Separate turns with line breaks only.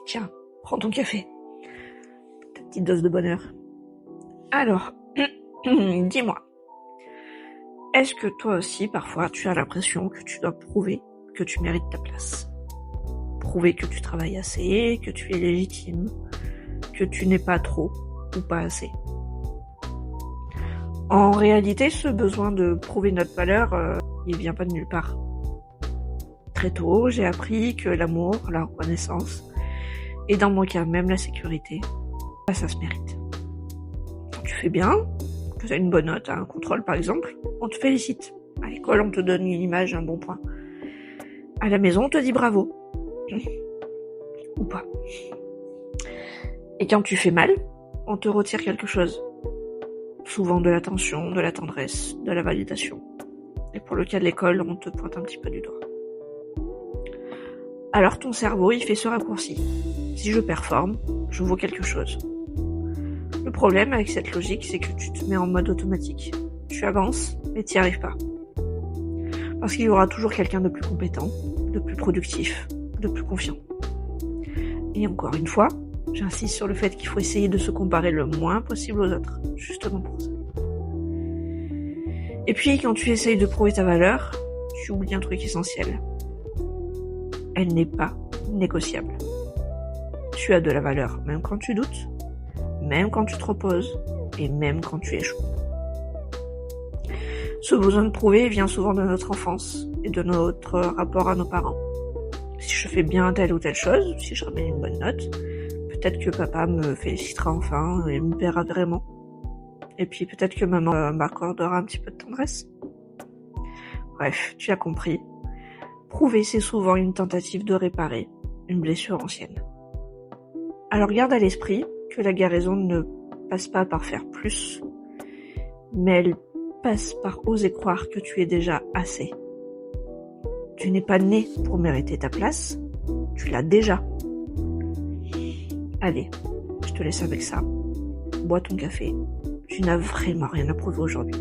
Tiens, prends ton café. Ta petite dose de bonheur. Alors, dis-moi, est-ce que toi aussi, parfois, tu as l'impression que tu dois prouver que tu mérites ta place? Prouver que tu travailles assez, que tu es légitime, que tu n'es pas trop ou pas assez. En réalité, ce besoin de prouver notre valeur, il vient pas de nulle part. Très tôt, j'ai appris que l'amour, la reconnaissance, et dans mon cas même la sécurité, ça se mérite. Quand tu fais bien, que tu as une bonne note à un contrôle par exemple, on te félicite. À l'école, on te donne une image, un bon point. À la maison, on te dit bravo. Ou pas. Et quand tu fais mal, on te retire quelque chose. Souvent de l'attention, de la tendresse, de la validation. Et pour le cas de l'école, on te pointe un petit peu du doigt. Alors ton cerveau, il fait ce raccourci. Si je performe, je vaux quelque chose. Le problème avec cette logique, c'est que tu te mets en mode automatique. Tu avances, mais t'y arrives pas. Parce qu'il y aura toujours quelqu'un de plus compétent, de plus productif, de plus confiant. Et encore une fois, j'insiste sur le fait qu'il faut essayer de se comparer le moins possible aux autres, justement pour ça. Et puis, quand tu essayes de prouver ta valeur, tu oublies un truc essentiel. Elle n'est pas négociable. Tu as de la valeur même quand tu doutes, même quand tu te reposes, et même quand tu échoues. Ce besoin de prouver vient souvent de notre enfance et de notre rapport à nos parents. Si je fais bien telle ou telle chose, si je ramène une bonne note, peut-être que papa me félicitera enfin et me verra vraiment. Et puis peut-être que maman m'accordera un petit peu de tendresse. Bref, tu as compris. Prouver, c'est souvent une tentative de réparer une blessure ancienne. Alors garde à l'esprit que la guérison ne passe pas par faire plus, mais elle passe par oser croire que tu es déjà assez. Tu n'es pas né pour mériter ta place, tu l'as déjà. Allez, je te laisse avec ça. Bois ton café. Tu n'as vraiment rien à prouver aujourd'hui.